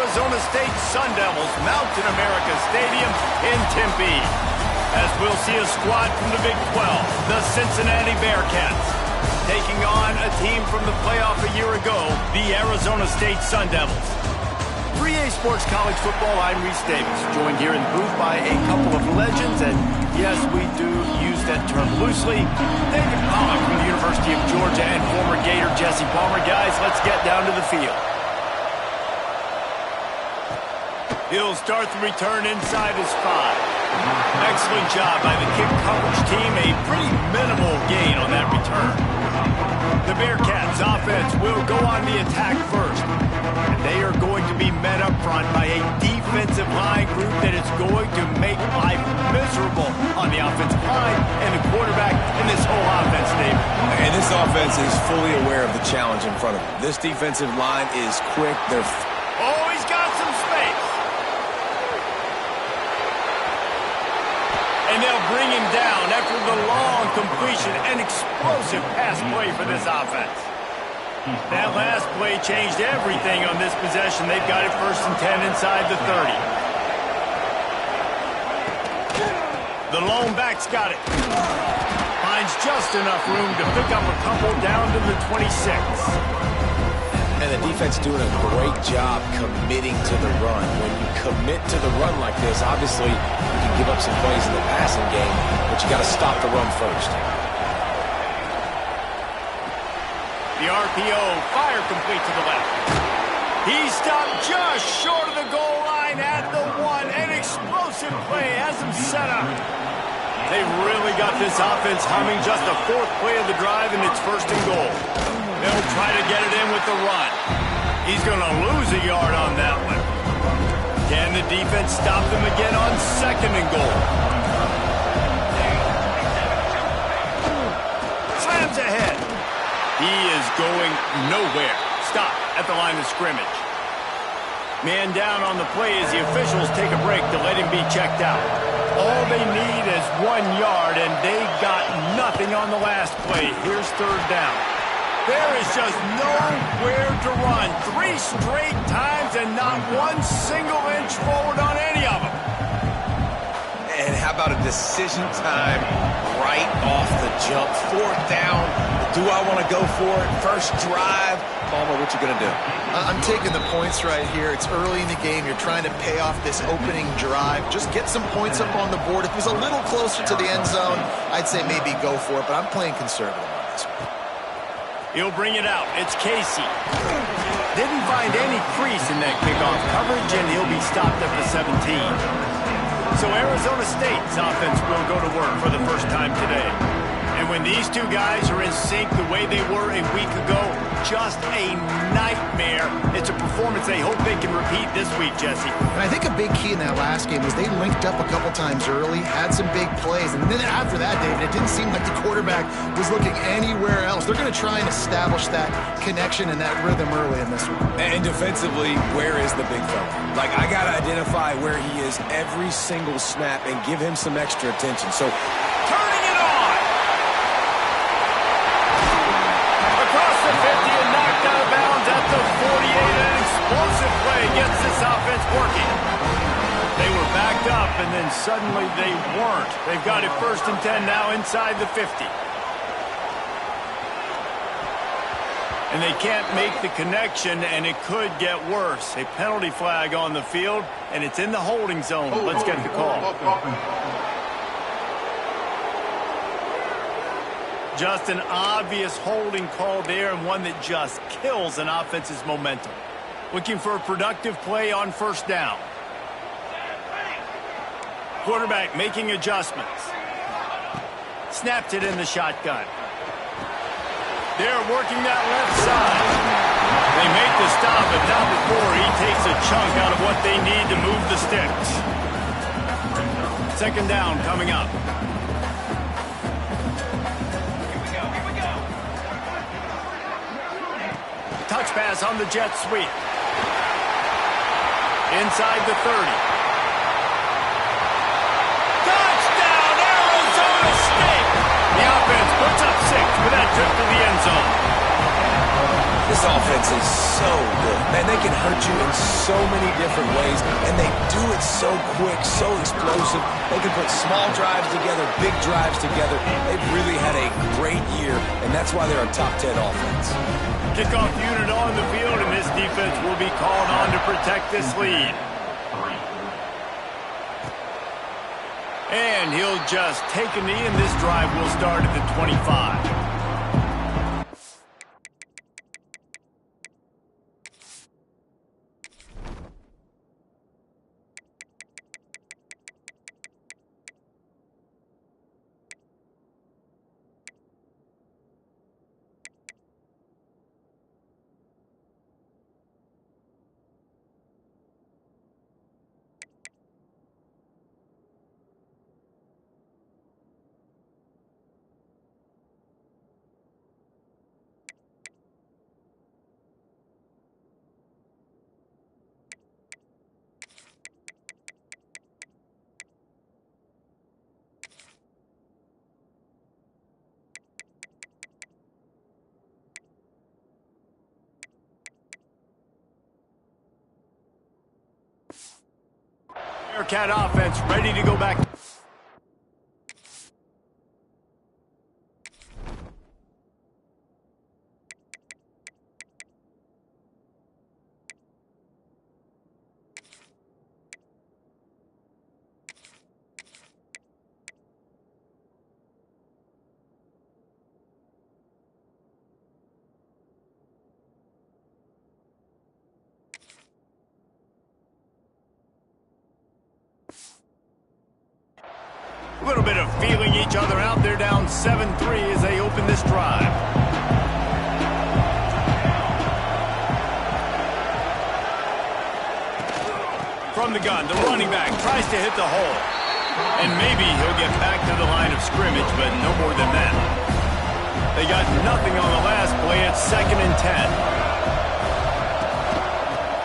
Arizona State Sun Devils mount in America Stadium in Tempe, as we'll see a squad from the Big 12, the Cincinnati Bearcats, taking on a team from the playoff a year ago, the Arizona State Sun Devils. 3A Sports College Football, I'm Reese Davis, joined here in the booth by a couple of legends, and yes, we do use that term loosely. David Pollack from the University of Georgia and former Gator Jesse Palmer. Guys, let's get down to the field. He'll start the return inside his 5. Excellent job by the kick coverage team. A pretty minimal gain on that return. The Bearcats offense will go on the attack first. And they are going to be met up front by a defensive line group that is going to make life miserable on the offensive line and the quarterback in this whole offense, David. And this offense is fully aware of the challenge in front of them. This defensive line is quick. Oh, he's got some space. And they'll bring him down after the long completion and explosive pass play for this offense. That last play changed everything on this possession. They've got it 1st and 10 inside the 30. The lone back's got it. Finds just enough room to pick up a couple down to the 26. And the defense doing a great job committing to the run. When you commit to the run like this, obviously you can give up some plays in the passing game, but you got to stop the run first. The RPO, fire complete to the left. He stopped just short of the goal line at the 1. An explosive play has him set up. They really got this offense humming. Just the 4th play of the drive, and it's 1st and goal. They'll try to get it in with the run. He's going to lose a yard on that one. Can the defense stop them again on 2nd and goal? Slams ahead. He is going nowhere. Stop at the line of scrimmage. Man down on the play as the officials take a break to let him be checked out. All they need is 1 yard, and they got nothing on the last play. Here's 3rd down. There is just nowhere to run. 3 straight times and not 1 single inch forward on any of them. And how about a decision time right off the jump? 4th down. Do I want to go for it? First drive. Palmer, what you going to do? I'm taking the points right here. It's early in the game. You're trying to pay off this opening drive. Just get some points up on the board. If it was a little closer to the end zone, I'd say maybe go for it, but I'm playing conservative on this one. He'll bring it out. It's Casey. Didn't find any crease in that kickoff coverage, and he'll be stopped at the 17. So Arizona State's offense will go to work for the first time today. And when these two guys are in sync the way they were a week ago, just a nightmare. It's a performance they hope they can repeat this week, Jesse. And I think a big key in that last game was they linked up a couple times early, had some big plays, and then after that, David, it didn't seem like the quarterback was looking anywhere else. They're going to try and establish that connection and that rhythm early in this one. And defensively, where is the big fella? Like, I got to identify where he is every single snap and give him some extra attention. So, turning it on! Across the 50 and knocked out of bounds at the 48. An explosive play gets this offense working. They were backed up, and then suddenly they weren't. They've got it 1st and 10 now inside the 50. And they can't make the connection, and it could get worse. A penalty flag on the field, and it's in the holding zone. Let's get the call. Just an obvious holding call there, and one that just kills an offense's momentum. Looking for a productive play on 1st down. Quarterback making adjustments. Snapped it in the shotgun. They're working that left side. They make the stop, but not before he takes a chunk out of what they need to move the sticks. 2nd down coming up. Touch pass on the jet sweep. Inside the 30. Touchdown, Arizona State! The offense puts up 6 with that trip to the end zone. This offense is so good. Man, they can hurt you in so many different ways, and they do it so quick, so explosive. They can put small drives together, big drives together. They've really had a great year, and that's why they're a top 10 offense. Kickoff unit on the field, and this defense will be called on to protect this lead. And he'll just take a knee, and this drive will start at the 25. Bearcat offense ready to go back. A little bit of feeling each other out. They're down 7-3 as they open this drive. From the gun, the running back tries to hit the hole. And maybe he'll get back to the line of scrimmage, but no more than that. They got nothing on the last play. It's 2nd and 10.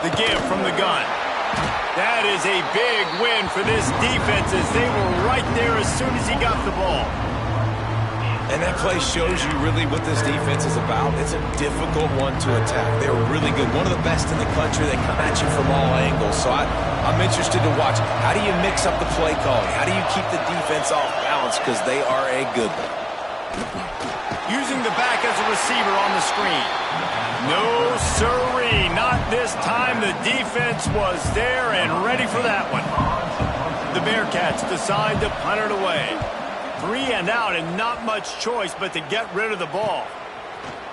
The give from the gun. That is a big win for this defense as they were right there as soon as he got the ball. And that play shows you really what this defense is about. It's a difficult one to attack. They're really good. One of the best in the country. They come at you from all angles. So I'm interested to watch. How do you mix up the play calling? How do you keep the defense off balance? Because they are a good one. Using the back as a receiver on the screen. No, sirree, not this time. The defense was there and ready for that one. The Bearcats decide to punt it away. 3 and out and not much choice but to get rid of the ball.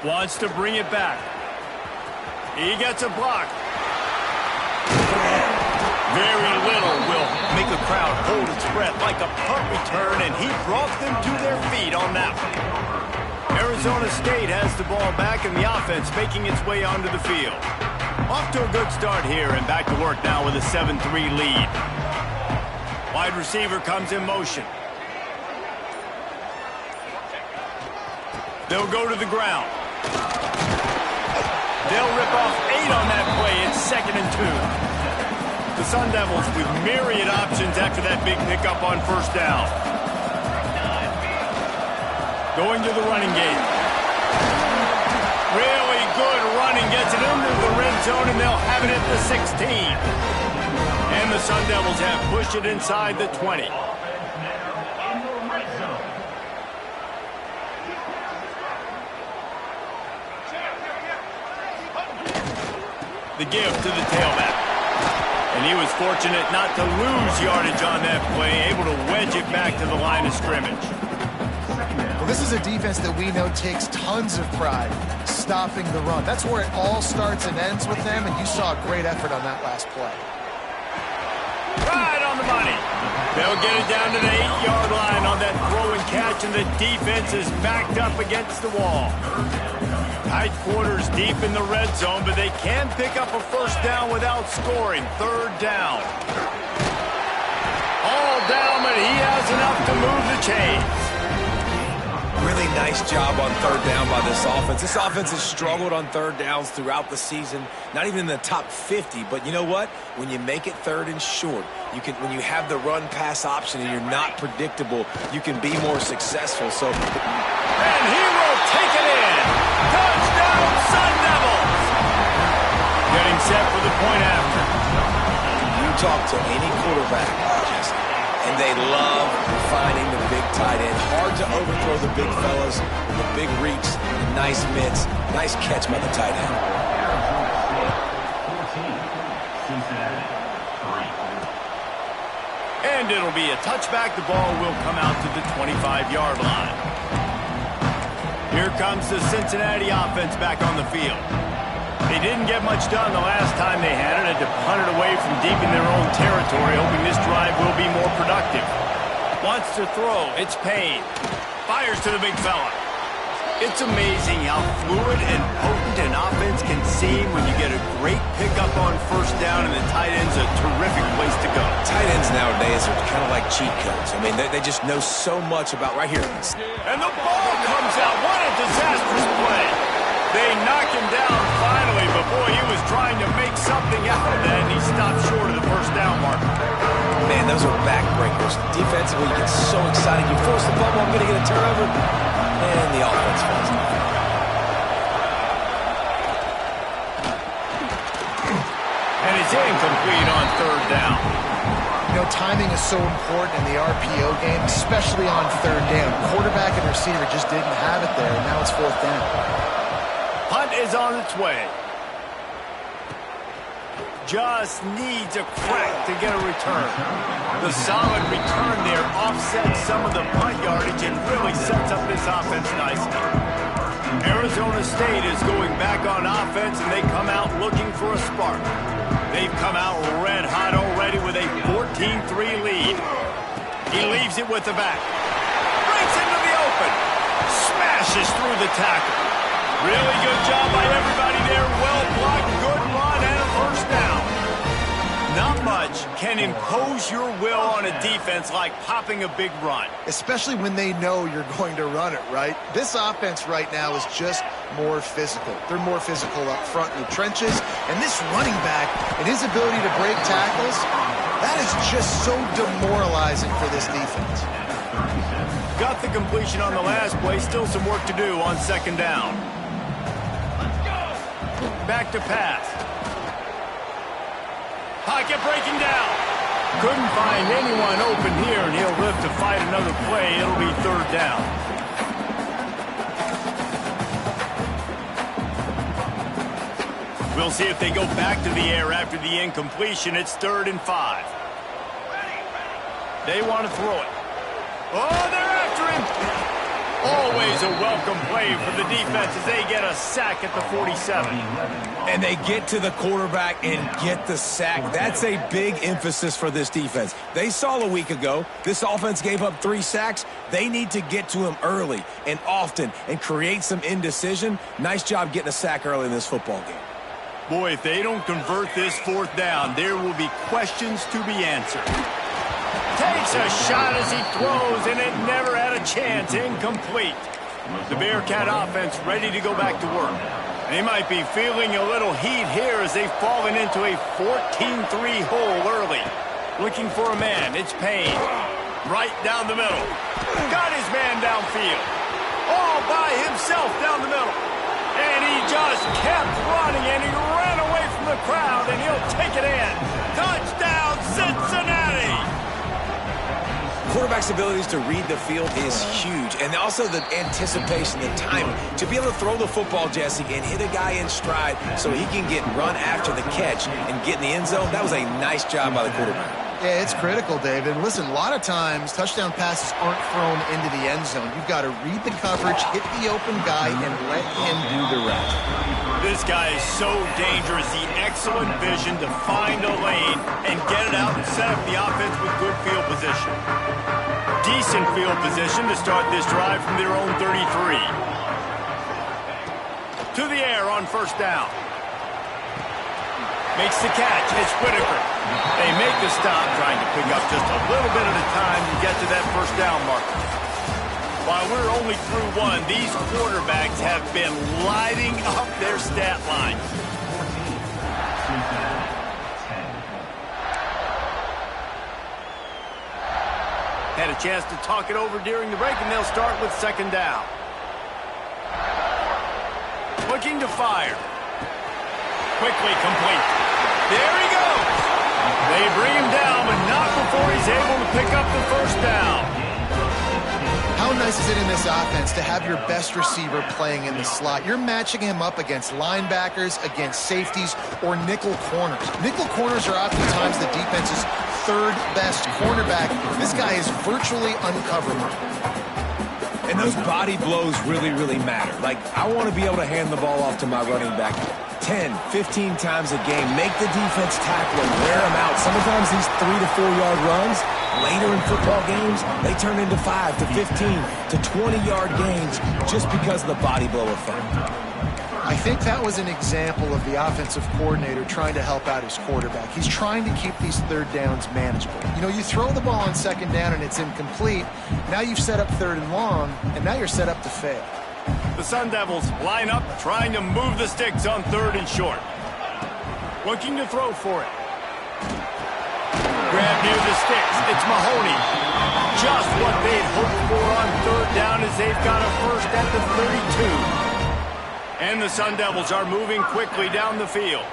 Wants to bring it back. He gets a block. Very little will make a crowd hold its breath like a punt return, and he brought them to their feet on that one. Arizona State has the ball back, and the offense making its way onto the field. Off to a good start here, and back to work now with a 7-3 lead. Wide receiver comes in motion. They'll go to the ground. They'll rip off 8 on that play. It's 2nd and 2. The Sun Devils with myriad options after that big pickup on first down. Going to the running game. Really good running. Gets it into the red zone, and they'll have it at the 16. And the Sun Devils have pushed it inside the 20. The give to the tailback. And he was fortunate not to lose yardage on that play, able to wedge it back to the line of scrimmage. Well, this is a defense that we know takes tons of pride stopping the run. That's where it all starts and ends with them, and you saw a great effort on that last play. Right on the money. They'll get it down to the 8-yard line on that throw and catch, and the defense is backed up against the wall. Tight quarters deep in the red zone, but they can pick up a first down without scoring. 3rd down. All down, but he has enough to move the chains. Really nice job on 3rd down by this offense. This offense has struggled on 3rd downs throughout the season, not even in the top 50. But you know what? When you make it 3rd and short, when you have the run-pass option and you're not predictable, you can be more successful. So, and he will take it in. Touchdown, Sun Devils! Getting set for the point after. You talk to any quarterback, Jesse, and they love finding the big tight end. Hard to overthrow the big fellas with the big reach, the nice mitts, nice catch by the tight end. And it'll be a touchback. The ball will come out to the 25-yard line. Here comes the Cincinnati offense back on the field. They didn't get much done the last time they had it. Had to punt it away from deep in their own territory, hoping this drive will be more productive. Wants to throw. It's Payne. Fires to the big fella. It's amazing how fluid and potent an offense can seem when you get a great pickup on first down, and the tight end's a terrific place to go. Tight ends nowadays are kind of like cheat codes. I mean, they just know so much about right here. And the ball comes out. What a disastrous play. They knock him down finally, but boy, he was trying to make something out of that, and he stopped short of the first down marker. Man, those are backbreakers. Defensively, you get so excited. You force the ball, I'm going to get a turnover, and the offense falls off. And it's incomplete on third down. You know, timing is so important in the RPO game, especially on third down. Quarterback and receiver just didn't have it there, and now it's fourth down. Punt is on its way. Just needs a crack to get a return. The solid return there offsets some of the punt yardage and really sets up this offense nicely. Arizona State is going back on offense, and they come out looking for a spark. They've come out red hot already with a 14-3 lead. He leaves it with the back. Breaks into the open. Smashes through the tackle. Really good job by everybody there. Well blocked, good run, and a first down. Not much can impose your will on a defense like popping a big run. Especially when they know you're going to run it, right? This offense right now is just more physical. They're more physical up front in the trenches. And this running back and his ability to break tackles, that is just so demoralizing for this defense. Got the completion on the last play. Still some work to do on second down. Back to pass. Pocket breaking down. Couldn't find anyone open here, and he'll live to fight another play. It'll be third down. We'll see if they go back to the air after the incompletion. It's 3rd and 5. They want to throw it. Oh, they're after him. Always a welcome play for the defense as they get a sack at the 47. And they get to the quarterback and get the sack. That's a big emphasis for this defense. They saw a week ago this offense gave up 3 sacks. They need to get to him early and often and create some indecision. Nice job getting a sack early in this football game. Boy, if they don't convert this 4th down, there will be questions to be answered. Takes a shot as he throws, and it never had a chance. Incomplete. The Bearcat offense ready to go back to work. They might be feeling a little heat here as they've fallen into a 14-3 hole early. Looking for a man. It's Payne. Right down the middle. Got his man downfield. All by himself down the middle. And he just kept running, and he ran away from the crowd, and he'll take it in. Touchdown, Cincinnati! Quarterback's abilities to read the field is huge, and also the anticipation, the timing. To be able to throw the football, Jesse, and hit a guy in stride so he can get run after the catch and get in the end zone, that was a nice job by the quarterback. Yeah, it's critical, David. Listen, a lot of times touchdown passes aren't thrown into the end zone. You've got to read the coverage, hit the open guy, and let him do the rest. This guy is so dangerous. The excellent vision to find a lane and get it out and set up the offense with good field position. Decent field position to start this drive from their own 33. To the air on first down. Makes the catch. It's Whitaker. They make the stop, trying to pick up just a little bit at a time to get to that first down marker. While we're only through one, these quarterbacks have been lighting up their stat line. Had a chance to talk it over during the break, and they'll start with second down. Looking to fire. quickly complete. There he goes. They bring him down, but not before he's able to pick up the first down. How nice is it in this offense to have your best receiver playing in the slot? You're matching him up against linebackers, against safeties, or nickel corners. Nickel corners are oftentimes the defense's third best cornerback. This guy is virtually uncoverable. And those body blows really, really matter. Like, I want to be able to hand the ball off to my running back 10, 15 times a game. Make the defense tackle and wear them out. Sometimes these 3 to 4 yard runs, later in football games, they turn into 5 to 15 to 20-yard gains just because of the body blow effect. I think that was an example of the offensive coordinator trying to help out his quarterback. He's trying to keep these third downs manageable. You know, you throw the ball on second down and it's incomplete. Now you've set up third and long, and now you're set up to fail. The Sun Devils line up, trying to move the sticks on third and short. Looking to throw for it. Grab near the sticks. It's Mahoney. Just what they'd hoped for on third down as they've got a first at the 32. And the Sun Devils are moving quickly down the field.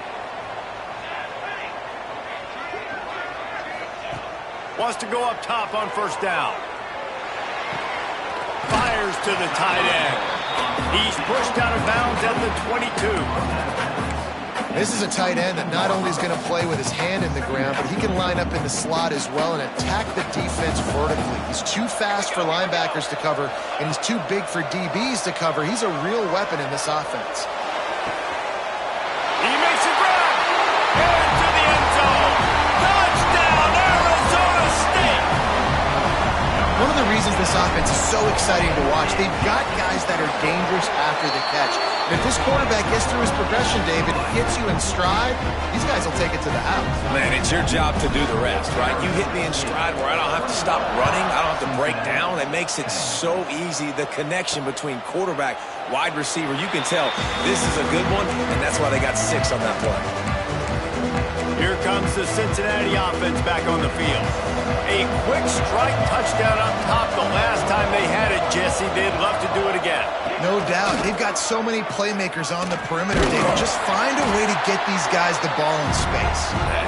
Wants to go up top on first down. Fires to the tight end. He's pushed out of bounds at the 22. This is a tight end that not only is going to play with his hand in the ground, but he can line up in the slot as well and attack the defense vertically. He's too fast for linebackers to cover, and he's too big for DBs to cover. He's a real weapon in this offense. He makes a grab. Into the end zone. Touchdown, Arizona State. One of the reasons this offense is so exciting to watch, they've got guys that are dangerous after the catch. And if this quarterback gets through his progression, David, hits you in stride, these guys will take it to the house. Man, it's your job to do the rest, right? You hit me in stride where I don't have to stop running. I don't have to break down. It makes it so easy. The connection between quarterback, wide receiver, you can tell this is a good one, and that's why they got 6 on that play. Here comes the Cincinnati offense back on the field. A quick strike touchdown up top the last time they had it, Jesse. They'd love to do it again. No doubt. They've got so many playmakers on the perimeter, David. Just find a way to get these guys the ball in space.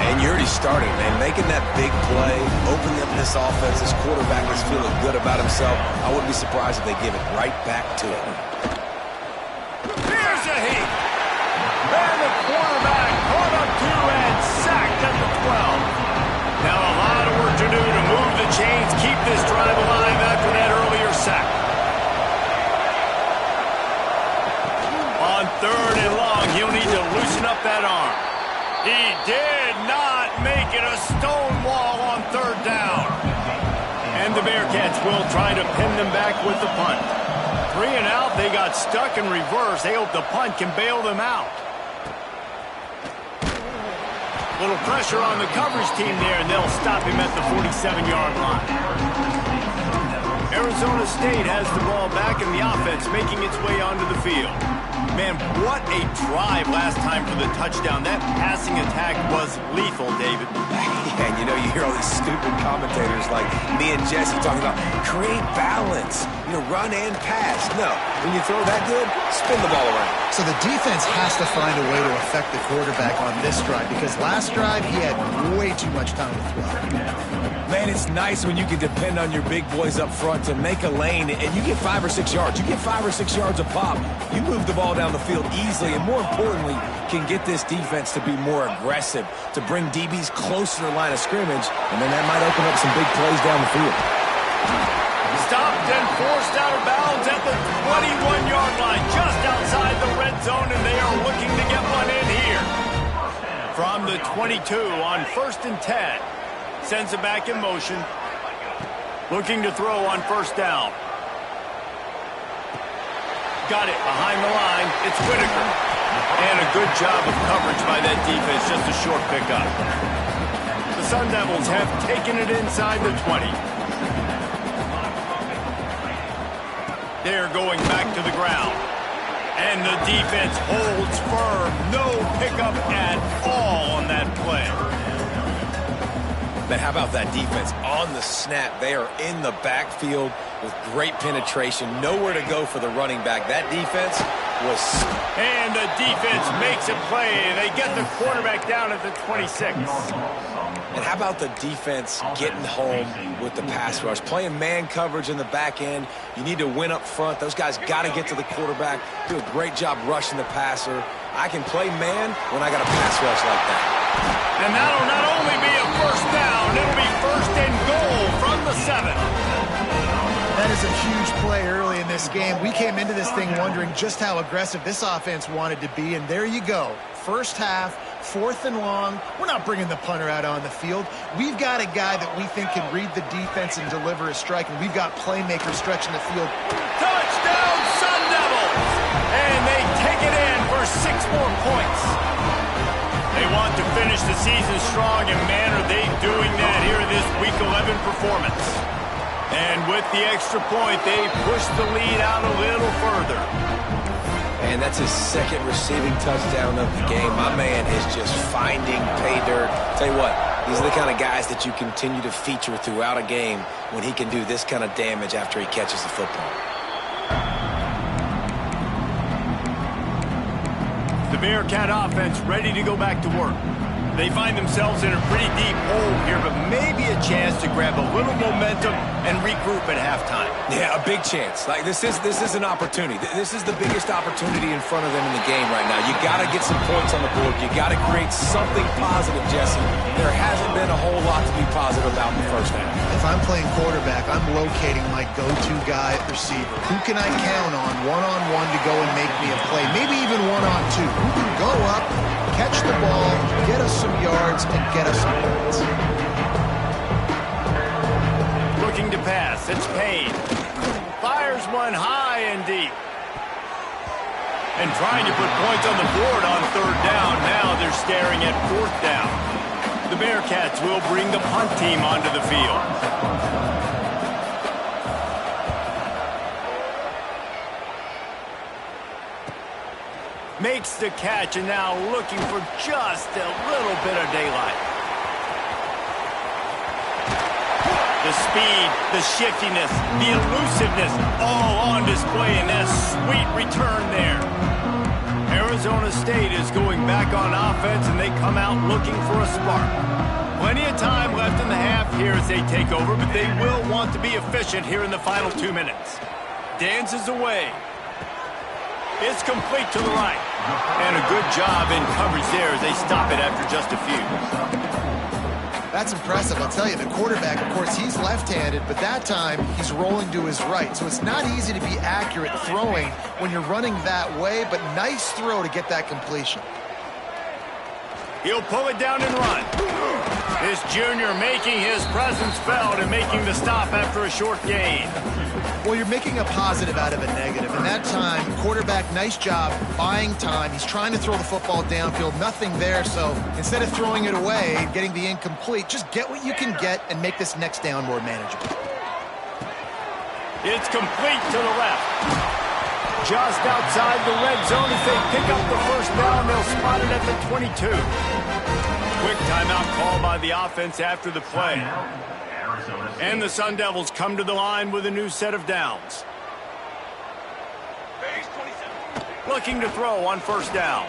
And you already started, man. Making that big play, opening up this offense. This quarterback is feeling good about himself. I wouldn't be surprised if they give it right back to him. Here's a heat. And the quarterback caught up 2 and sacked at the 12. Now a lot of work to do to move the chains, keep this drive alive after that earlier sack. On third and long, he'll need to loosen up that arm. He did not make it a stone wall on third down. And the Bearcats will try to pin them back with the punt. 3 and out, they got stuck in reverse. They hope the punt can bail them out. Little pressure on the coverage team there, and they'll stop him at the 47-yard line. Arizona State has the ball back in the offense, making its way onto the field. Man, what a drive last time for the touchdown. That passing attack was lethal, David. Yeah, and you know, you hear all these stupid commentators like me and Jesse talking about create balance, you know, run and pass. No, when you throw that good, spin the ball around. So the defense has to find a way to affect the quarterback on this drive, because last drive he had way too much time to throw. Man, it's nice when you can depend on your big boys up front to make a lane, and you get 5 or 6 yards. You get 5 or 6 yards a pop. You move the ball down the field easily, and more importantly, can get this defense to be more aggressive, to bring DBs closer to the line of scrimmage, and then that might open up some big plays down the field. Stopped and forced out of bounds at the 21-yard line, just outside the red zone, and they are looking to get one in here. From the 22 on 1st and 10. Sends it back in motion. Looking to throw on first down. Got it behind the line. It's Whitaker. And a good job of coverage by that defense. Just a short pickup. The Sun Devils have taken it inside the 20. They're going back to the ground. And the defense holds firm. No pickup at all on that play. But how about that defense on the snap? They are in the backfield with great penetration. Nowhere to go for the running back. That defense, was... And the defense makes a play. They get the quarterback down at the 26. And how about the defense getting home with the pass rush? Playing man coverage in the back end. You need to win up front. Those guys got to get to the quarterback, do a great job rushing the passer. I can play man when I got a pass rush like that. And that'll not only be a first down, it'll be first and goal from the 7. That is a huge play early in this game. We came into this thing wondering just how aggressive this offense wanted to be, and there you go. First half, 4th and long. We're not bringing the punter out on the field. We've got a guy that we think can read the defense and deliver a strike, and we've got playmakers stretching the field. Touchdown, Sun Devils! And they take it in for 6 more points. They want to finish the season strong, and man, are they doing that here in this Week 11 performance. And with the extra point, they push the lead out a little further. And that's his 2nd receiving touchdown of the game. My man is just finding pay dirt. Tell you what, these are the kind of guys that you continue to feature throughout a game when he can do this kind of damage after he catches the football. The Bearcat offense ready to go back to work. They find themselves in a pretty deep hole here, but maybe a chance to grab a little momentum and regroup at halftime. Yeah, a big chance. Like this is an opportunity. This is the biggest opportunity in front of them in the game right now. You got to get some points on the board. You got to create something positive, Jesse. There hasn't been a whole lot to be positive about in the first half. If I'm playing quarterback, I'm locating my go-to guy at receiver. Who can I count on one-on-one to go and make me a play? Maybe even one-on-two. Who can go up, catch the ball, get us some yards, and get us some points. Looking to pass. It's Payne. Fires one high and deep. And trying to put points on the board on 3rd down. Now they're staring at 4th down. The Bearcats will bring the punt team onto the field. Makes the catch and now looking for just a little bit of daylight. The speed, the shiftiness, the elusiveness, all on display in that sweet return there. Arizona State is going back on offense, and they come out looking for a spark. Plenty of time left in the half here as they take over, but they will want to be efficient here in the final 2 minutes. Dances away. It's complete to the right. And a good job in coverage there as they stop it after just a few. That's impressive. I'll tell you, the quarterback, of course, he's left-handed, but that time he's rolling to his right. So it's not easy to be accurate throwing when you're running that way, but nice throw to get that completion. He'll pull it down and run. This junior making his presence felt and making the stop after a short gain. Well, you're making a positive out of a negative. And that time, quarterback, nice job buying time. He's trying to throw the football downfield. Nothing there. So instead of throwing it away, getting the incomplete, just get what you can get and make this next down more manageable. It's complete to the left. Just outside the red zone as they pick up the first down. They'll spot it at the 22. Quick timeout call by the offense after the play. And the Sun Devils come to the line with a new set of downs. Looking to throw on 1st down.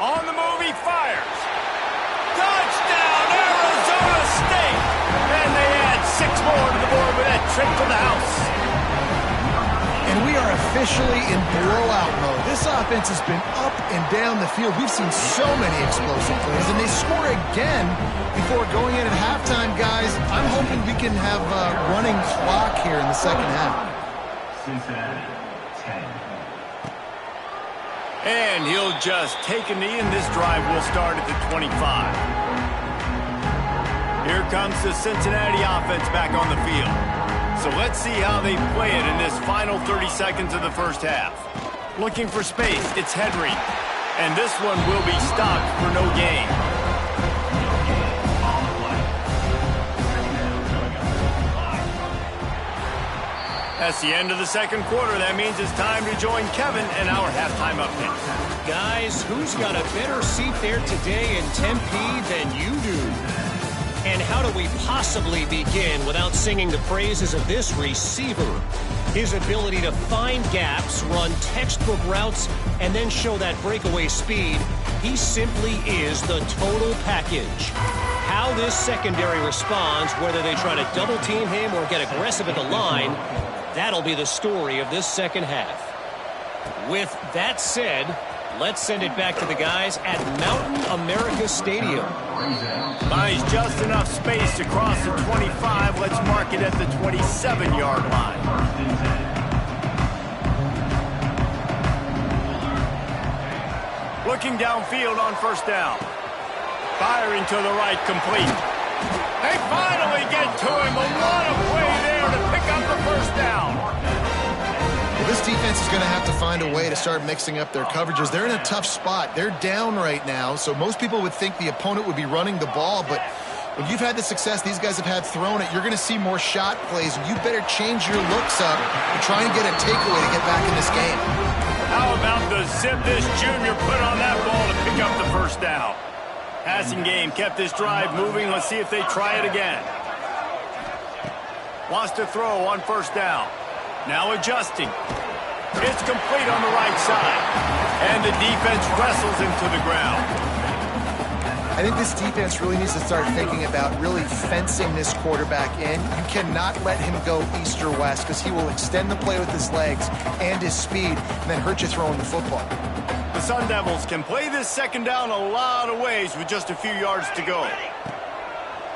On the move, he fires. Touchdown, Arizona State! And they add 6 more to the board with that trip to the house. And we are officially in blowout mode. This offense has been up and down the field. We've seen so many explosive plays, and they score again before going in at halftime, guys. I'm hoping we can have a running clock here in the second half. And he'll just take a knee, and this drive will start at the 25. Here comes the Cincinnati offense back on the field. So let's see how they play it in this final 30 seconds of the first half. Looking for space, it's Henry. And this one will be stopped for no gain. That's the end of the second quarter. That means it's time to join Kevin and our halftime update. Guys, who's got a better seat there today in Tempe than you do? And how do we possibly begin without singing the praises of this receiver? His ability to find gaps, run textbook routes, and then show that breakaway speed, he simply is the total package. How this secondary responds, whether they try to double-team him or get aggressive at the line, that'll be the story of this second half. With that said, let's send it back to the guys at Mountain America Stadium. Buys just enough space to cross the 25. Let's mark it at the 27-yard line. Looking downfield on first down. Firing to the right, complete. They finally get to him, but what a play there to pick up the first down. Well, this defense is going to have to find a way to start mixing up their coverages. They're in a tough spot. They're down right now, so most people would think the opponent would be running the ball, but when you've had the success these guys have had throwing it, you're going to see more shot plays, and you better change your looks up and try and get a takeaway to get back in this game. How about the zip this junior put on that ball to pick up the first down? Passing game kept this drive moving. Let's see if they try it again. Wants to throw on first down. Now adjusting. It's complete on the right side. And the defense wrestles him to the ground. I think this defense really needs to start thinking about really fencing this quarterback in. You cannot let him go east or west because he will extend the play with his legs and his speed and then hurt you throwing the football. The Sun Devils can play this second down a lot of ways with just a few yards to go.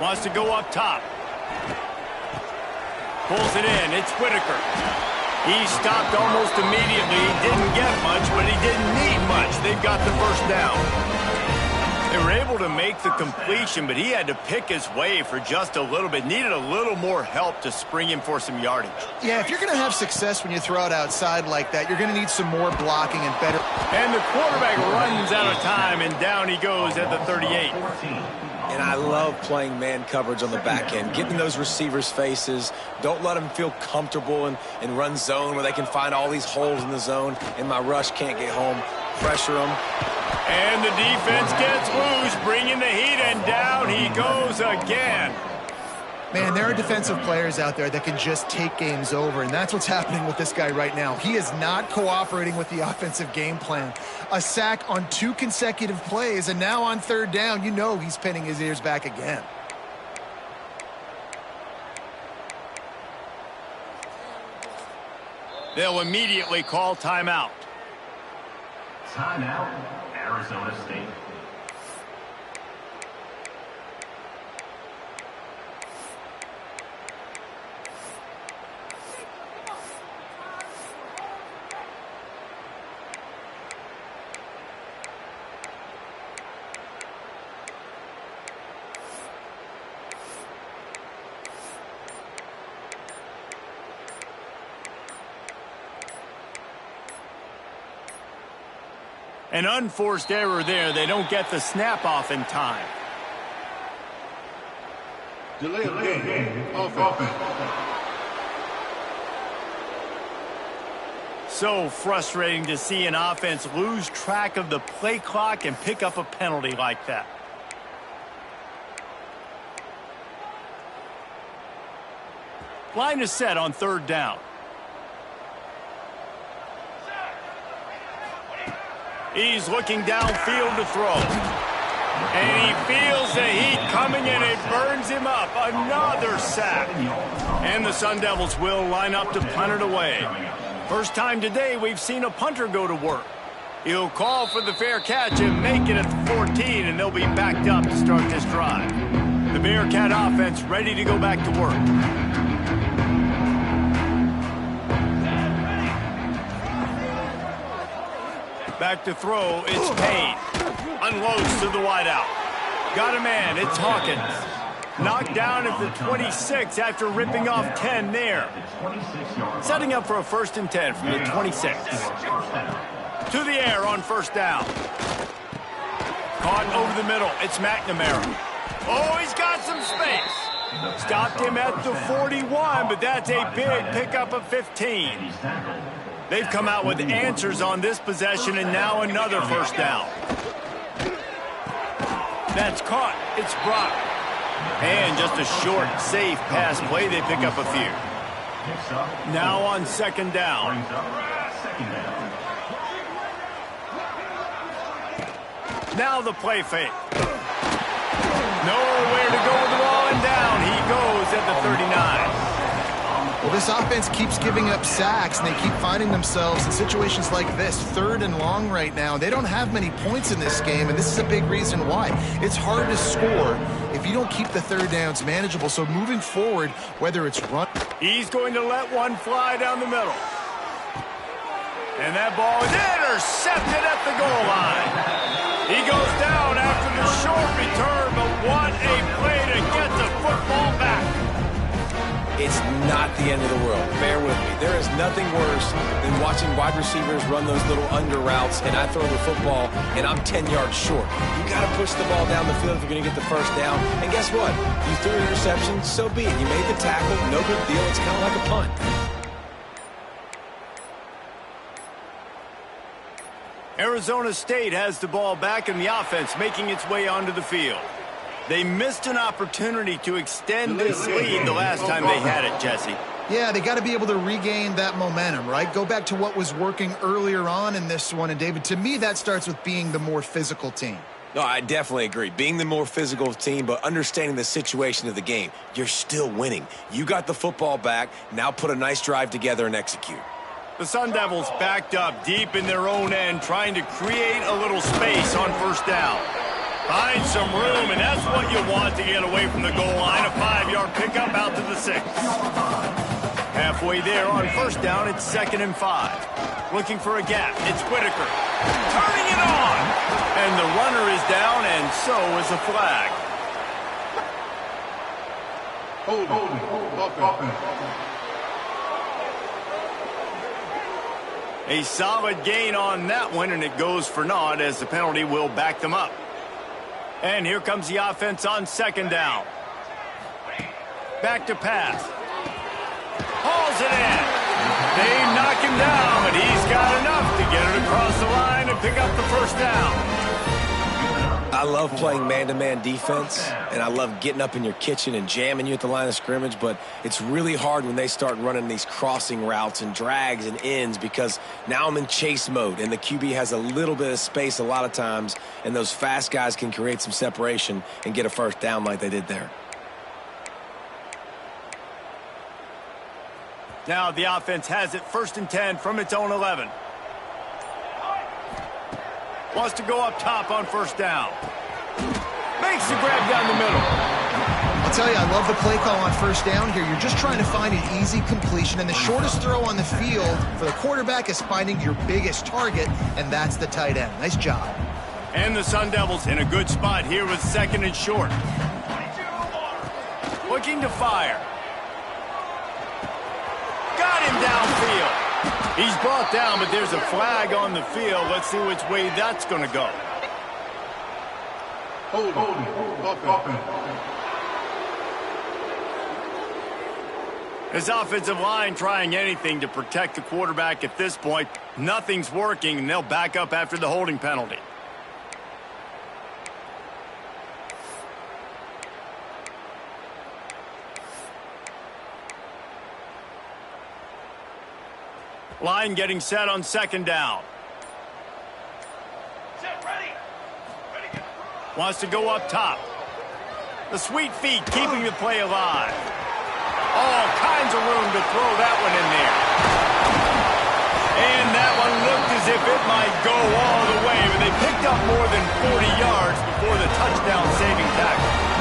Wants to go up top. Pulls it in. It's Whitaker. He stopped almost immediately. He didn't get much, but he didn't need much. They've got the first down. They were able to make the completion, but he had to pick his way for just a little bit. Needed a little more help to spring him for some yardage. Yeah, if you're going to have success when you throw it outside like that, you're going to need some more blocking and better. And the quarterback runs out of time, and down he goes at the 38. And I love playing man coverage on the back end, getting those receivers' faces. Don't let them feel comfortable in run zone where they can find all these holes in the zone, and my rush can't get home. Pressure them. And the defense gets loose, bringing the heat, and down he goes again. Man, there are defensive players out there that can just take games over, and that's what's happening with this guy right now. He is not cooperating with the offensive game plan. A sack on 2 consecutive plays, and now on third down, you know he's pinning his ears back again. They'll immediately call timeout. Timeout, Arizona State. An unforced error there. They don't get the snap off in time. Delay of game. Offense. So frustrating to see an offense lose track of the play clock and pick up a penalty like that. Line is set on third down. He's looking downfield to throw. And he feels the heat coming and it burns him up. Another sack. And the Sun Devils will line up to punt it away. First time today we've seen a punter go to work. He'll call for the fair catch and make it at the 14, and they'll be backed up to start this drive. The Bearcat offense ready to go back to work. Back to throw, it's Payne. Unloads to the wideout. Got a man, it's Hawkins. Knocked down at the 26 after ripping off 10 there. Setting up for a 1st and 10 from the 26. To the air on first down. Caught over the middle, it's McNamara. Oh, he's got some space. Stopped him at the 41, but that's a big pickup of 15. They've come out with answers on this possession, and now another first down. That's caught. It's Brock. And just a short, safe pass play. They pick up a few. Now on second down. Now the play fake. Nowhere to go with the ball, and down he goes at the 39. Well, this offense keeps giving up sacks, and they keep finding themselves in situations like this, 3rd and long right now. They don't have many points in this game, and this is a big reason why. It's hard to score if you don't keep the 3rd downs manageable. So moving forward, whether it's run... He's going to let one fly down the middle. And that ball is intercepted at the goal line. He goes down after the short return, but what a play to get the football back. It's not the end of the world. Bear with me. There is nothing worse than watching wide receivers run those little under routes, and I throw the football, and I'm 10 yards short. You got to push the ball down the field if you're going to get the first down. And guess what? You threw an interception, so be it. You made the tackle, no big deal. It's kind of like a punt. Arizona State has the ball back in the offense, making its way onto the field. They missed an opportunity to extend this lead the last time they had it, Jesse. Yeah, they got to be able to regain that momentum, right? Go back to what was working earlier on in this one. And, David, to me, that starts with being the more physical team. No, I definitely agree. Being the more physical team, but understanding the situation of the game. You're still winning. You got the football back. Now put a nice drive together and execute. The Sun Devils backed up deep in their own end, trying to create a little space on first down. Find some room, and that's what you want to get away from the goal line. A 5-yard pickup out to the 6. Halfway there on first down, it's 2nd and 5. Looking for a gap, it's Whitaker. Turning it on! And the runner is down, and so is a flag. A solid gain on that one, and it goes for naught as the penalty will back them up. And here comes the offense on second down. Back to pass. Hauls it in. They knock him down, but he's got enough to get it across the line and pick up the first down. I love playing man-to-man defense, and I love getting up in your kitchen and jamming you at the line of scrimmage, but it's really hard when they start running these crossing routes and drags and ends because now I'm in chase mode, and the QB has a little bit of space a lot of times, and those fast guys can create some separation and get a first down like they did there. Now the offense has it 1st and 10 from its own 11. Wants to go up top on first down. Makes the grab down the middle. I'll tell you, I love the play call on first down here. You're just trying to find an easy completion, and the shortest throw on the field for the quarterback is finding your biggest target, and that's the tight end. Nice job. And the Sun Devils in a good spot here with 2nd and short. Looking to fire. Got him downfield. He's brought down, but there's a flag on the field. Let's see which way that's going to go. His offensive line trying anything to protect the quarterback at this point. Nothing's working, and they'll back up after the holding penalty. Line getting set on second down. Wants to go up top. The sweet feet keeping the play alive. All kinds of room to throw that one in there. And that one looked as if it might go all the way, but they picked up more than 40 yards before the touchdown-saving tackle.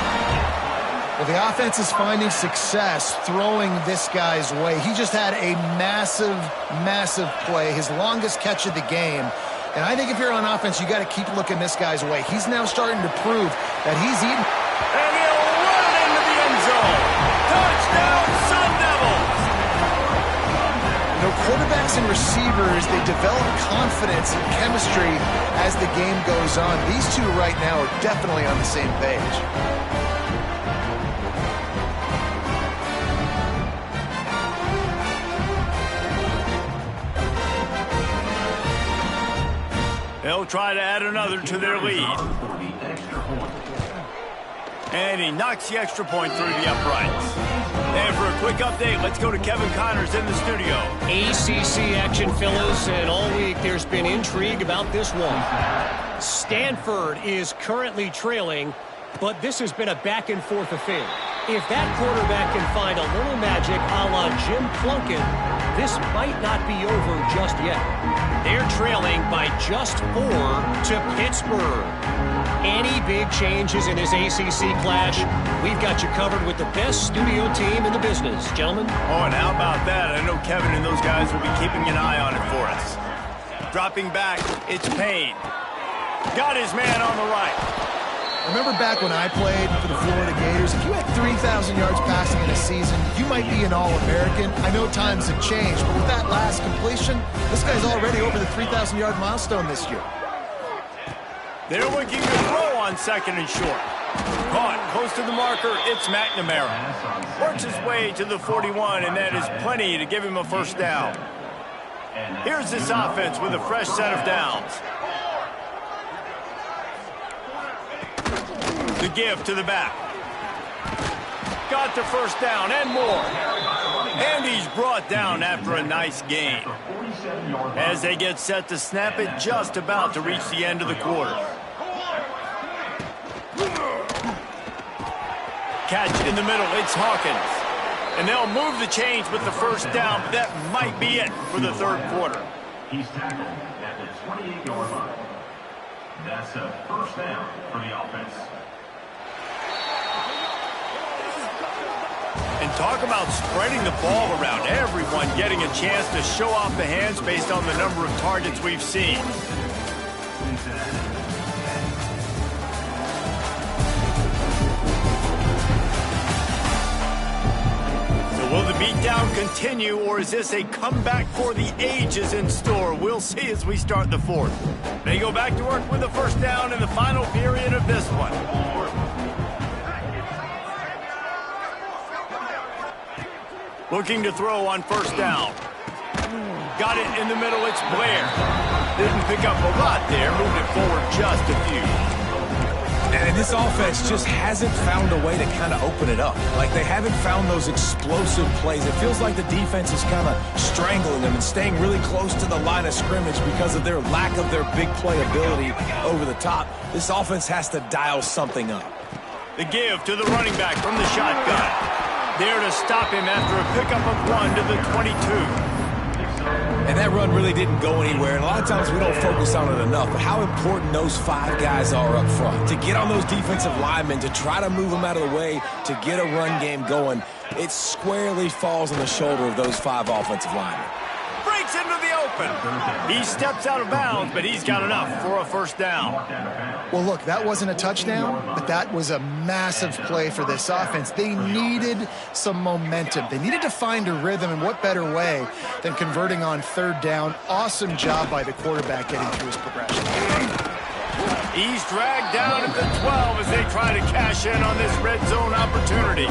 Well, the offense is finding success throwing this guy's way. He just had a massive, massive play, his longest catch of the game. And I think if you're on offense, you got to keep looking this guy's way. He's now starting to prove that he's eating. And he'll run it into the end zone. Touchdown, Sun Devils! You know, quarterbacks and receivers, they develop confidence and chemistry as the game goes on. These two right now are definitely on the same page. They'll try to add another to their lead. And he knocks the extra point through the uprights. And for a quick update, let's go to Kevin Connors in the studio. ACC action, fellas, and all week there's been intrigue about this one. Stanford is currently trailing, but this has been a back-and-forth affair. If that quarterback can find a little magic a la Jim Plunkett, this might not be over just yet. They're trailing by just 4 to Pittsburgh. Any big changes in this ACC clash, we've got you covered with the best studio team in the business. Gentlemen? Oh, and how about that? I know Kevin and those guys will be keeping an eye on it for us. Dropping back, it's Payne. Got his man on the right. Remember back when I played for the Florida Gators, if you had 3,000 yards passing in a season, you might be an All-American. I know times have changed, but with that last completion, this guy's already over the 3,000-yard milestone this year. They're looking to throw on second and short. Caught close to the marker, it's McNamara. Works his way to the 41, and that is plenty to give him a first down. Here's this offense with a fresh set of downs. The give to the back. Got the first down and more. And he's brought down after a nice gain. As they get set to snap it, just about to reach the end of the quarter. Catch in the middle, it's Hawkins. And they'll move the chains with the first down, but that might be it for the third quarter. He's tackled at the 28-yard line. That's a first down for the offense. And talk about spreading the ball around. Everyone getting a chance to show off the hands based on the number of targets we've seen. So will the beatdown continue, or is this a comeback for the ages in store? We'll see as we start the fourth. They go back to work with a first down in the final period of this one. Looking to throw on first down. Got it in the middle, it's Blair. Didn't pick up a lot there, moved it forward just a few. And this offense just hasn't found a way to kind of open it up. Like, they haven't found those explosive plays. It feels like the defense is kind of strangling them and staying really close to the line of scrimmage because of their lack of their big play ability over the top. This offense has to dial something up. The give to the running back from the shotgun. There to stop him after a pickup of 1 to the 22. And that run really didn't go anywhere. And a lot of times we don't focus on it enough. But how important those 5 guys are up front. To get on those defensive linemen, to try to move them out of the way, to get a run game going, it squarely falls on the shoulder of those 5 offensive linemen. Breaks into the open. He steps out of bounds, but he's got enough for a first down. Well, look, that wasn't a touchdown, but that was a massive play for this offense. They needed some momentum. They needed to find a rhythm, and what better way than converting on third down. Awesome job by the quarterback getting through his progression. He's dragged down at the 12 as they try to cash in on this red zone opportunity.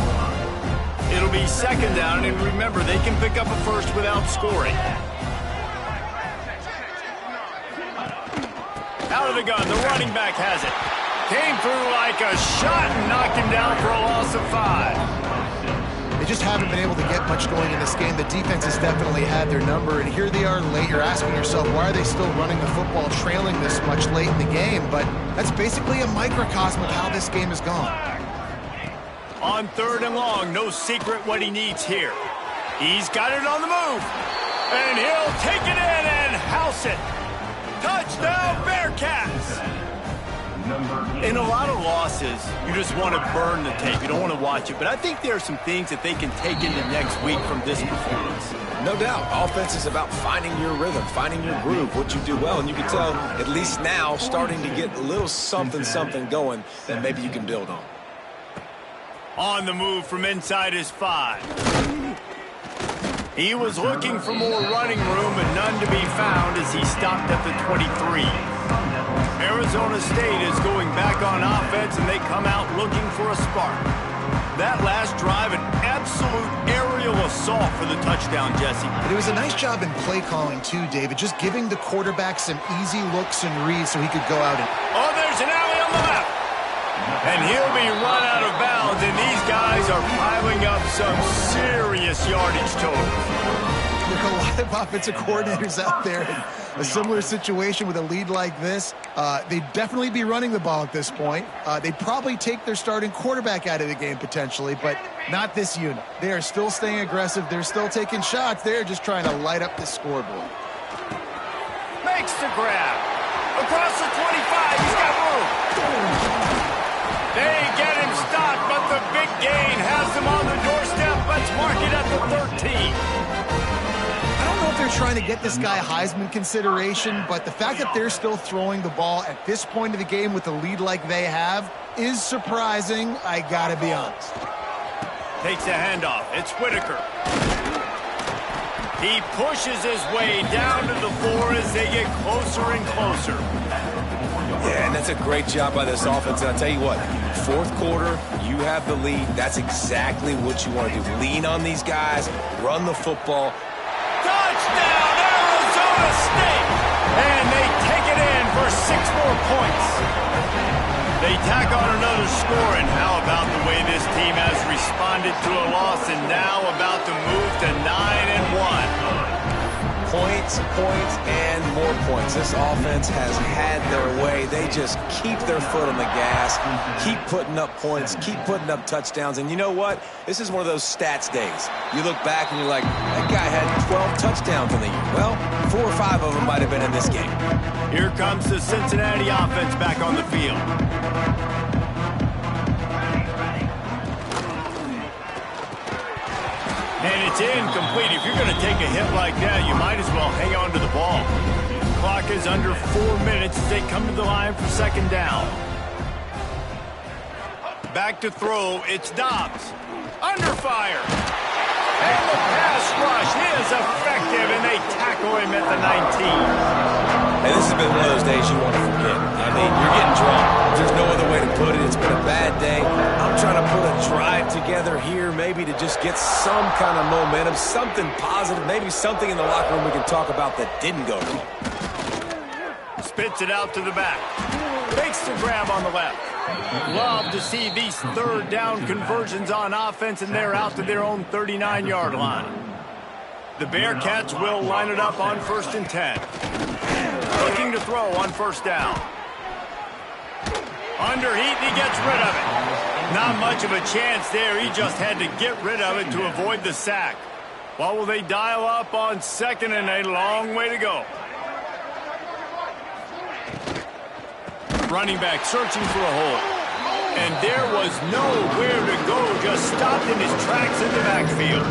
It'll be second down, and remember, they can pick up a first without scoring. Out of the gun, the running back has it. Came through like a shot and knocked him down for a loss of 5. They just haven't been able to get much going in this game. The defense has definitely had their number, and here they are late. You're asking yourself, why are they still running the football, trailing this much late in the game? But that's basically a microcosm of how this game has gone. On third and long, no secret what he needs here. He's got it on the move. And he'll take it in and house it. Touchdown, Bearcats! In a lot of losses, you just want to burn the tape. You don't want to watch it. But I think there are some things that they can take into next week from this performance. No doubt. Offense is about finding your rhythm, finding your groove, what you do well. And you can tell, at least now, starting to get a little something going that maybe you can build on. On the move from inside his 5. He was looking for more running room, but none to be found as he stopped at the 23. Arizona State is going back on offense, and they come out looking for a spark. That last drive, an absolute aerial assault for the touchdown, Jesse. But it was a nice job in play calling, too, David, just giving the quarterback some easy looks and reads so he could go out and... Oh, there's an alley on the left. And he'll be run out of some serious yardage totals. There are a lot of offensive coordinators out there in a similar situation with a lead like this. They'd definitely be running the ball at this point. They'd probably take their starting quarterback out of the game potentially, but not this unit. They are still staying aggressive. They're still taking shots. They're just trying to light up the scoreboard. Makes the grab. Across the 25, he's got room. They get him stopped, but the big gain has them on the doorstep. Let's mark it at the 13. I don't know if they're trying to get this guy Heisman consideration, but the fact that they're still throwing the ball at this point of the game with a lead like they have is surprising, I gotta be honest. Takes a handoff. It's Whitaker. He pushes his way down to the floor as they get closer and closer. Yeah, and that's a great job by this offense. And I'll tell you what, fourth quarter, you have the lead. That's exactly what you want to do. Lean on these guys, run the football. Touchdown, Arizona State! And they take it in for 6 more points. They tack on another score, and how about the way this team has responded to a loss and now about to move to 9-1. Points, and more points. This offense has had their way. They just keep their foot on the gas, keep putting up points, keep putting up touchdowns. And you know what? This is one of those stats days. You look back and you're like, that guy had 12 touchdowns in the year. Well, 4 or 5 of them might have been in this game. Here comes the Cincinnati offense back on the field. And it's incomplete. If you're going to take a hit like that, you might as well hang on to the ball. Clock is under 4 minutes as they come to the line for second down. Back to throw. It's Dobbs. Under fire. And the pass rush is effective, and they tackle him at the 19. Hey, this has been one of those days you want to forget. I mean, you're getting drunk. There's no other way to put it. It's been a bad day. I'm trying to put a drive together here, maybe to just get some kind of momentum, something positive, maybe something in the locker room we can talk about that didn't go wrong. Spits it out to the back. Makes the grab on the left. Love to see these third down conversions on offense, and they're out to their own 39-yard line. The Bearcats will line it up on 1st and 10. Looking to throw on 1st down. Under heat, he gets rid of it. Not much of a chance there. He just had to get rid of it to avoid the sack. What will they dial up on 2nd and a long way to go? Running back searching for a hole. And there was nowhere to go. Just stopped in his tracks in the backfield.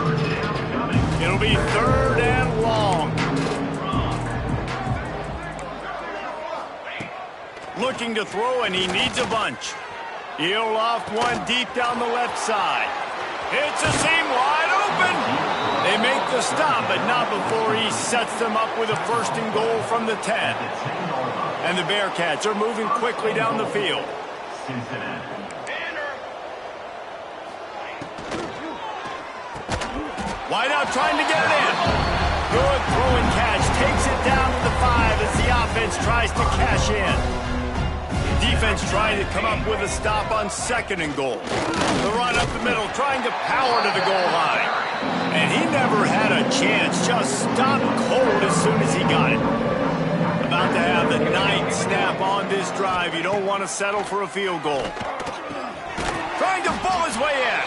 It'll be 3rd and long. Looking to throw, and he needs a bunch. He'll loft one deep down the left side. It's a seam wide open. They make the stop, but not before he sets them up with a 1st and goal from the 10. And the Bearcats are moving quickly down the field. Wide out trying to get it in. Good throw and catch. Takes it down to the 5 as the offense tries to cash in. Defense trying to come up with a stop on 2nd and goal. The run up the middle, trying to power to the goal line. And he never had a chance. Just stopped cold as soon as he got it. About to have the 9th snap on this drive. You don't want to settle for a field goal. Trying to bull his way in.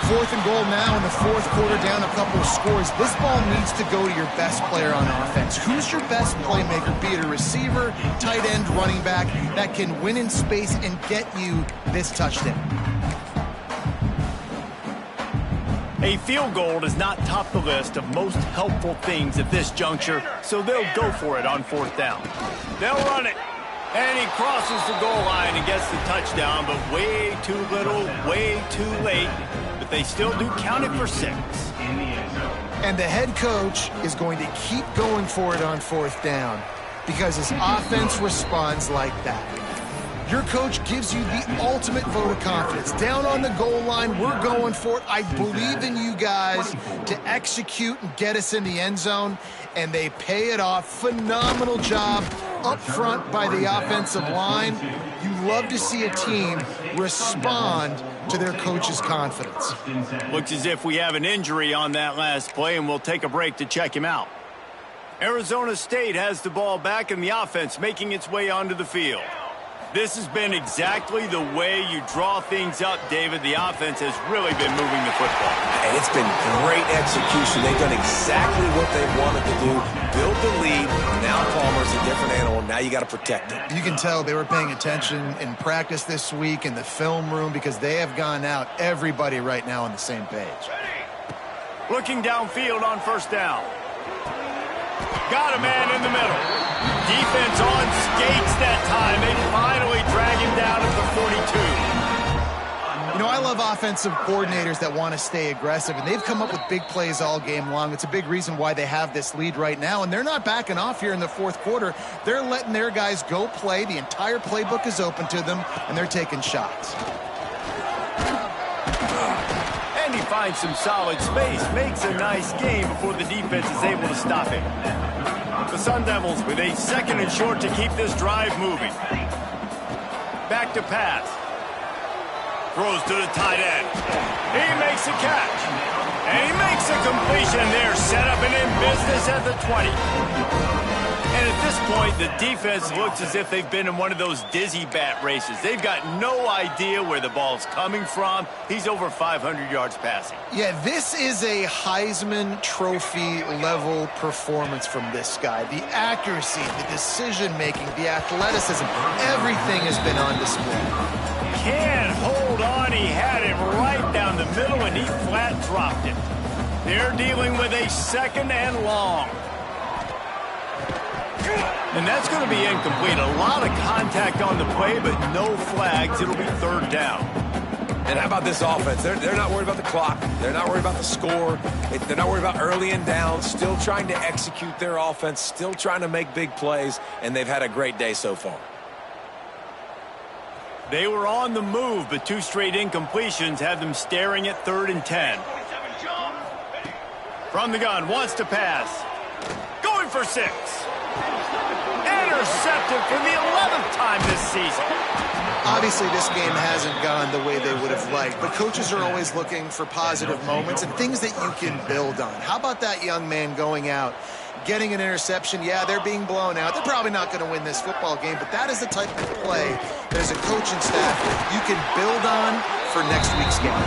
4th and goal now in the 4th quarter, down a couple of scores. This ball needs to go to your best player on offense. Who's your best playmaker? Be it a receiver, tight end, running back that can win in space and get you this touchdown. A field goal does not top the list of most helpful things at this juncture, so they'll go for it on 4th down. They'll run it. And he crosses the goal line and gets the touchdown, but way too little, way too late. But they still do count it for 6. And the head coach is going to keep going for it on 4th down because his offense responds like that. Your coach gives you the ultimate vote of confidence. Down on the goal line, we're going for it. I believe in you guys to execute and get us in the end zone, and they pay it off. Phenomenal job up front by the offensive line. You love to see a team respond to their coach's confidence. Looks as if we have an injury on that last play, and we'll take a break to check him out. Arizona State has the ball back, and the offense making its way onto the field. This has been exactly the way you draw things up, David. The offense has really been moving the football. And it's been great execution. They've done exactly what they wanted to do. Build the lead. Now Palmer's a different animal. Now you got to protect it. You can tell they were paying attention in practice this week in the film room because they have gone out, everybody right now on the same page. Looking downfield on first down. Got a man in the middle. Defense on skates that time. They finally drag him down at the 42. You know, I love offensive coordinators that want to stay aggressive, and they've come up with big plays all game long. It's a big reason why they have this lead right now, and they're not backing off here in the fourth quarter. They're letting their guys go play. The entire playbook is open to them, and they're taking shots. And he finds some solid space, makes a nice game before the defense is able to stop him. The Sun Devils with a second and short to keep this drive moving. Back to pass. Throws to the tight end. He makes a catch. And he makes a completion there. Set up and in business at the 20. And at this point, the defense looks as if they've been in one of those dizzy bat races. They've got no idea where the ball's coming from. He's over 500 yards passing. Yeah, this is a Heisman Trophy level performance from this guy. The accuracy, the decision-making, the athleticism, everything has been on display. Can't hold on. He had it right down the middle, and he flat dropped it. They're dealing with a second and long. And that's going to be incomplete. A lot of contact on the play, but no flags. It'll be third down. And how about this offense? They're not worried about the clock. They're not worried about the score. They're not worried about early and down. Still trying to execute their offense. Still trying to make big plays. And they've had a great day so far. They were on the move, but two straight incompletions have them staring at 3rd and 10. From the gun, wants to pass. Going for 6. Intercepted for the 11th time this season. Obviously, this game hasn't gone the way they would have liked, but coaches are always looking for positive moments and things that you can build on. How about that young man going out, getting an interception? Yeah, they're being blown out. They're probably not going to win this football game, but that is the type of play that as a coaching staff you can build on for next week's game.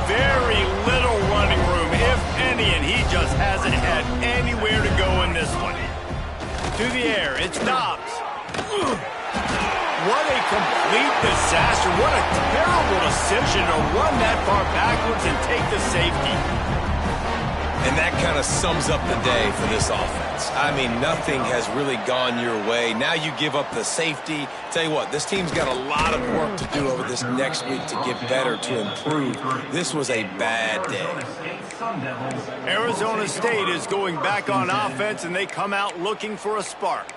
Very little running room, if any, and he just hasn't had anywhere to go in this one. To the air, it's Dobbs. What a complete disaster. What a terrible decision to run that far backwards and take the safety. And that kind of sums up the day for this offense. I mean, nothing has really gone your way. Now you give up the safety. Tell you what, this team's got a lot of work to do over this next week to get better, to improve. This was a bad day. Arizona State is going back on offense, and they come out looking for a spark.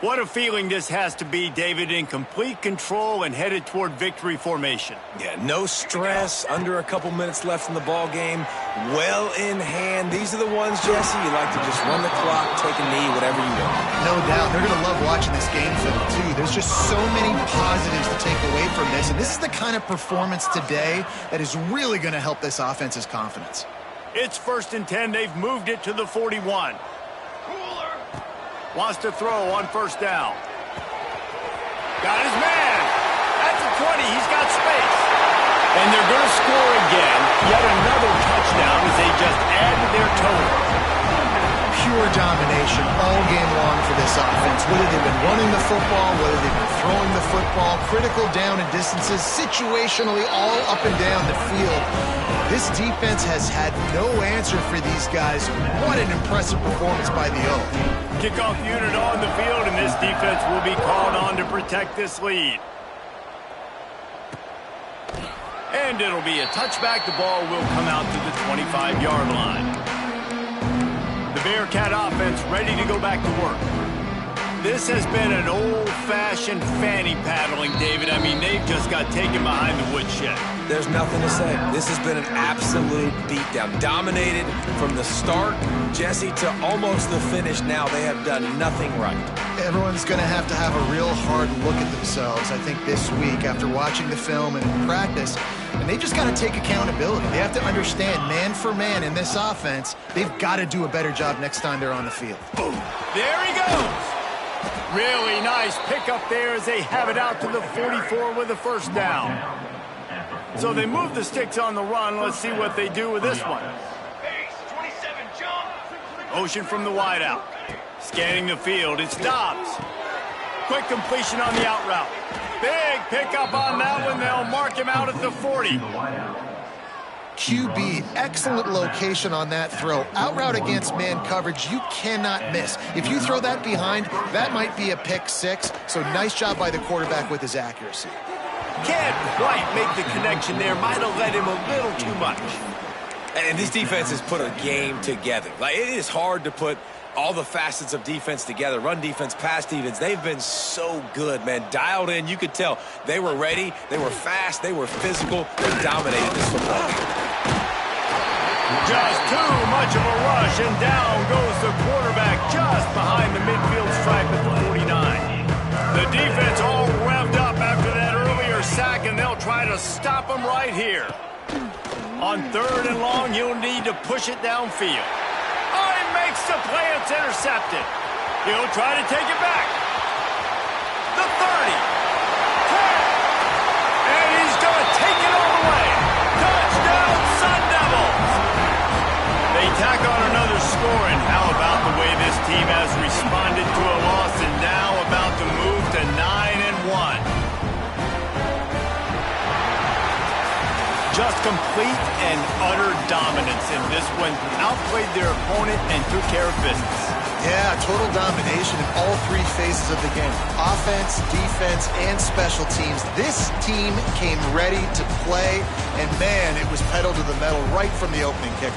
What a feeling this has to be, David, in complete control and headed toward victory formation. Yeah, no stress, under a couple minutes left in the ball game, well in hand. These are the ones, Jesse, you like to just run the clock, take a knee, whatever you want. No doubt. They're going to love watching this game film, too. There's just so many positives to take away from this, and this is the kind of performance today that is really going to help this offense's confidence. It's 1st and 10. They've moved it to the 41. Wants to throw on first down. Got his man. At the 20, he's got space. And they're going to score again. Yet another touchdown as they just add to their total. Pure domination all game long for this offense. Whether they've been running the football, whether they've been throwing the football, critical down and distances, situationally all up and down the field. This defense has had no answer for these guys. What an impressive performance by the O. Kickoff unit on the field, and this defense will be called on to protect this lead. And it'll be a touchback. The ball will come out to the 25-yard line. The Bearcat offense ready to go back to work. This has been an old-fashioned fanny paddling, David. I mean, they've just got taken behind the woodshed. There's nothing to say. This has been an absolute beatdown. Dominated from the start, Jesse, to almost the finish now. They have done nothing right. Everyone's going to have a real hard look at themselves, I think, this week after watching the film and in practice. And they just got to take accountability. They have to understand, man for man in this offense, they've got to do a better job next time they're on the field. Boom. There he goes. Really nice pickup there as they have it out to the 44 with a first down. So they move the sticks on the run. Let's see what they do with this one. Motion from the wideout. Scanning the field. It stops. Quick completion on the out route. Big pickup on that one. They'll mark him out at the 40. QB, excellent location on that throw. Out route against man coverage, you cannot miss. If you throw that behind, that might be a pick six. So nice job by the quarterback with his accuracy. Can't quite make the connection there. Might have led him a little too much. And this defense has put a game together. Like, it is hard to put all the facets of defense together. Run defense, pass defense. They've been so good, man. Dialed in. You could tell they were ready. They were fast. They were physical. They dominated this football game. Just too much of a rush, and down goes the quarterback just behind the midfield stripe at the 49. The defense all revved up after that earlier sack, and they'll try to stop him right here. On 3rd and long, you'll need to push it downfield. Oh, he makes the play. It's intercepted. He'll try to take it back. The 30. 10. And he's going to take it all the way. Touchdown, Sun Devils. They tack on another score, and how about the way this team has responded to a loss and now about to move to 9-1. Just complete and utter dominance in this one. Outplayed their opponent and took care of business. Yeah, total domination in all three phases of the game. Offense, defense, and special teams. This team came ready to play, and man, it was pedal to the metal right from the opening kickoff.